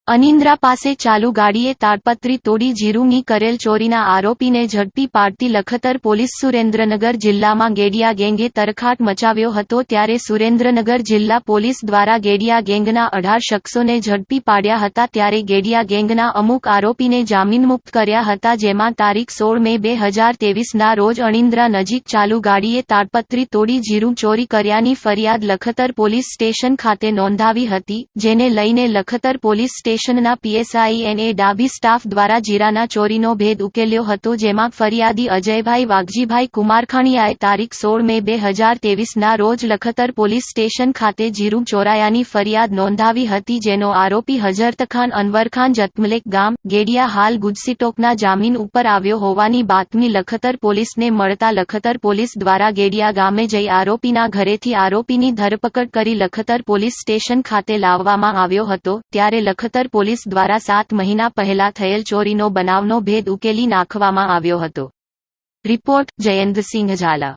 અનિન્દ્રા પાસે ચાલુ ગાડીએ તાડપત્રી તોડી જીરુની કરેલ ચોરીના આરોપીને ઝડપી પાડતી લખતર પોલીસ સુરેન્દ્રનગર જિલ્લામાં ગેડિયા ગેંગે તરખાટ મચાવ્યો હતો ત્યારે સુરેન્દ્રનગર જિલ્લા પોલીસ દ્વારા ગેડિયા ગેંગના 18 શખ્સોને ઝડપી પાડ્યા હતા ત્યારે ગેડિયા ગેંગના અમુક આરોપીને જામીનમુક્ત કર્યા હતા જેમાં તારીખ 16 મે 2023ના રોજ અનિન્દ્રા નજીક ચાલુ ગાડીએ તાડપત્રી તોડી જીરુ ચોરી કર્યાની ફરિયાદ લખતર પોલીસ સ્ટેશન ખાતે નોંધાવી હતી જેને લઈને લખતર પોલીસ સ્ટેશનના પીએસઆઈ એનએ ડાભી સ્ટાફ દ્વારા જીરાના ચોરીનો ભેદ ઉકેલ્યો હતો જેમાં ફરિયાદી અજયભાઈ વાઘજીભાઈ કુમારખાણીયાએ તારીખ 16 મે 2023ના રોજ લખતર પોલીસ સ્ટેશન ખાતે જીરુ ચોરાયાની ફરિયાદ નોંધાવી હતી જેનો આરોપી હજરતખાન અનવરખાન જતમલેક ગામ ગેડિયા હાલ ગુજસીટોકના જામીન ઉપર આવ્યો હોવાની બાતમી લખતર પોલીસને મળતા લખતર પોલીસ દ્વારા ગેડિયા ગામે જઈ આરોપીના ઘરેથી આરોપીની ધરપકડ કરી લખતર પોલીસ સ્ટેશન ખાતે લાવવામાં આવ્યો હતો ત્યારે લખતર પોલીસ દ્વારા 7 મહિના પહેલા થયેલ ચોરીનો બનાવનો ભેદ ઉકેલી નાખવામાં આવ્યો હતો। રિપોર્ટ જયંતસિંહ ઝાલા।